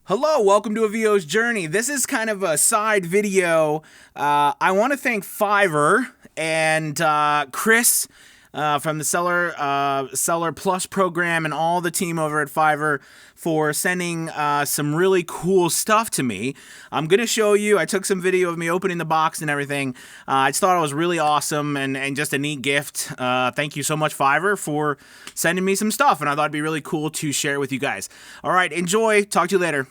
Hello, welcome to a VO's Journey. This is kind of a side video. I want to thank Fiverr and Chris from the Seller Plus program and all the team over at Fiverr for sending some really cool stuff to me. I'm going to show you. I took some video of me opening the box and everything. I just thought it was really awesome and just a neat gift. Thank you so much, Fiverr, for sending me some stuff, and I thought it'd be really cool to share it with you guys. All right, enjoy. Talk to you later.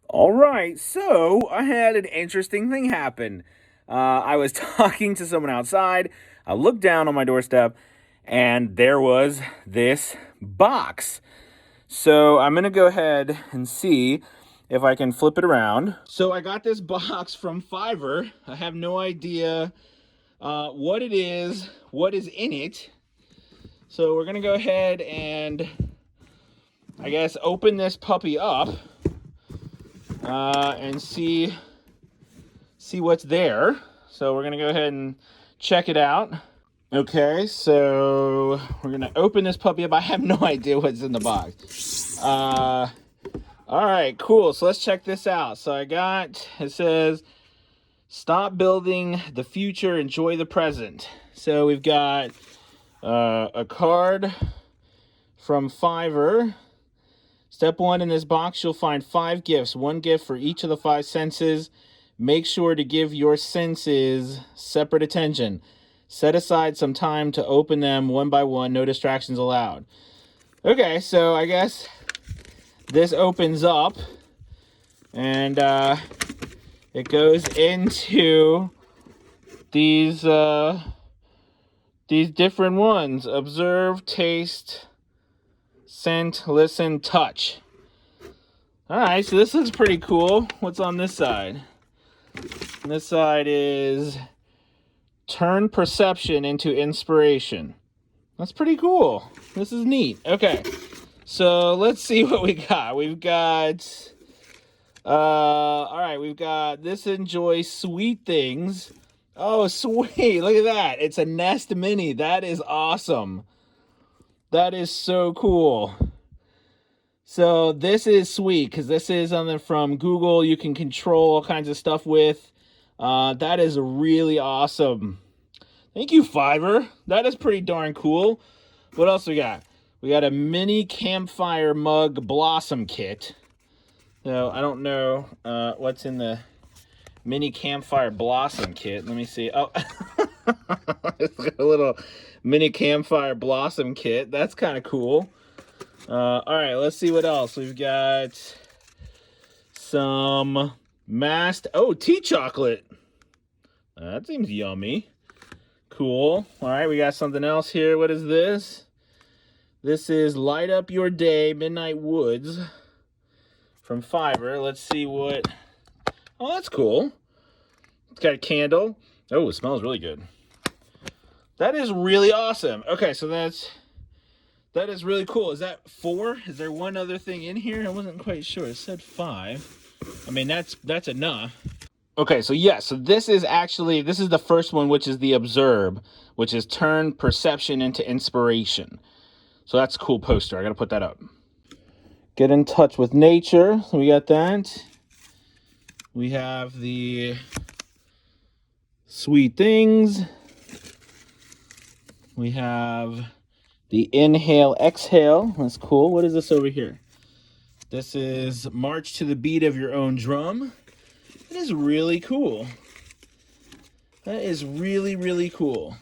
All right, so I had an interesting thing happen. I was talking to someone outside. I looked down on my doorstep, and there was this box. So I'm going to go ahead and see if I can flip it around. So I got this box from Fiverr. I have no idea what it is, what is in it. So we're going to go ahead and, I guess, open this puppy up. And see what's there. So we're gonna go ahead and check it out. Okay, so we're gonna open this puppy up. I have no idea what's in the box. All right, cool. So let's check this out. So it says, stop building the future, enjoy the present. So we've got a card from Fiverr. Step 1, in this box, you'll find 5 gifts. 1 gift for each of the 5 senses. Make sure to give your senses separate attention. Set aside some time to open them one by one. No distractions allowed. Okay, so I guess this opens up. And it goes into these different ones. Observe, taste, scent, listen, touch. All right, so this looks pretty cool. What's on this side? This side is turn perception into inspiration. That's pretty cool. This is neat. Okay, so let's see what we got. We've got, all right, we've got this enjoy sweet things. Oh, sweet. Look at that. It's a Nest Mini. That is awesome. That is so cool. So this is sweet because this is something from Google you can control all kinds of stuff with. That is really awesome. Thank you, Fiverr. That is pretty darn cool. What else we got? We got a mini campfire mug blossom kit. So I don't know what's in the mini campfire blossom kit. Let me see. Oh, it's got a little mini campfire blossom kit. That's kind of cool. All right, let's see what else. We've got some tea chocolate. That seems yummy. Cool. All right, we got something else here. What is this? This is Light Up Your Day Midnight Woods from Fiverr. Let's see what... Oh, that's cool. It's got a candle. Oh, it smells really good. That is really awesome. Okay, so that is really cool. Is that 4? Is there one other thing in here? I wasn't quite sure. It said 5. I mean, that's enough. Okay, so yeah, so this is the first one, which is the Observe, which is turn perception into inspiration. So that's a cool poster. I gotta put that up. Get in touch with nature. So we got that. We have the sweet things. We have the inhale, exhale. That's cool. What is this over here? This is march to the beat of your own drum. That is really cool. That is really, really cool.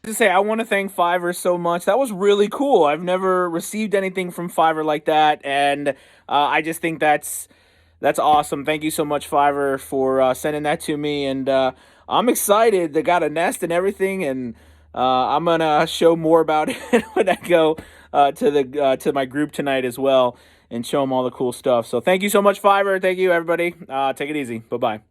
To say, I want to thank Fiverr so much. That was really cool. I've never received anything from Fiverr like that, and I just think that's awesome. Thank you so much, Fiverr, for sending that to me, and I'm excited. They got a nest and everything, and I'm gonna show more about it when I go to my group tonight as well, and show them all the cool stuff. So thank you so much, Fiverr. Thank you, everybody. Take it easy. Bye-bye.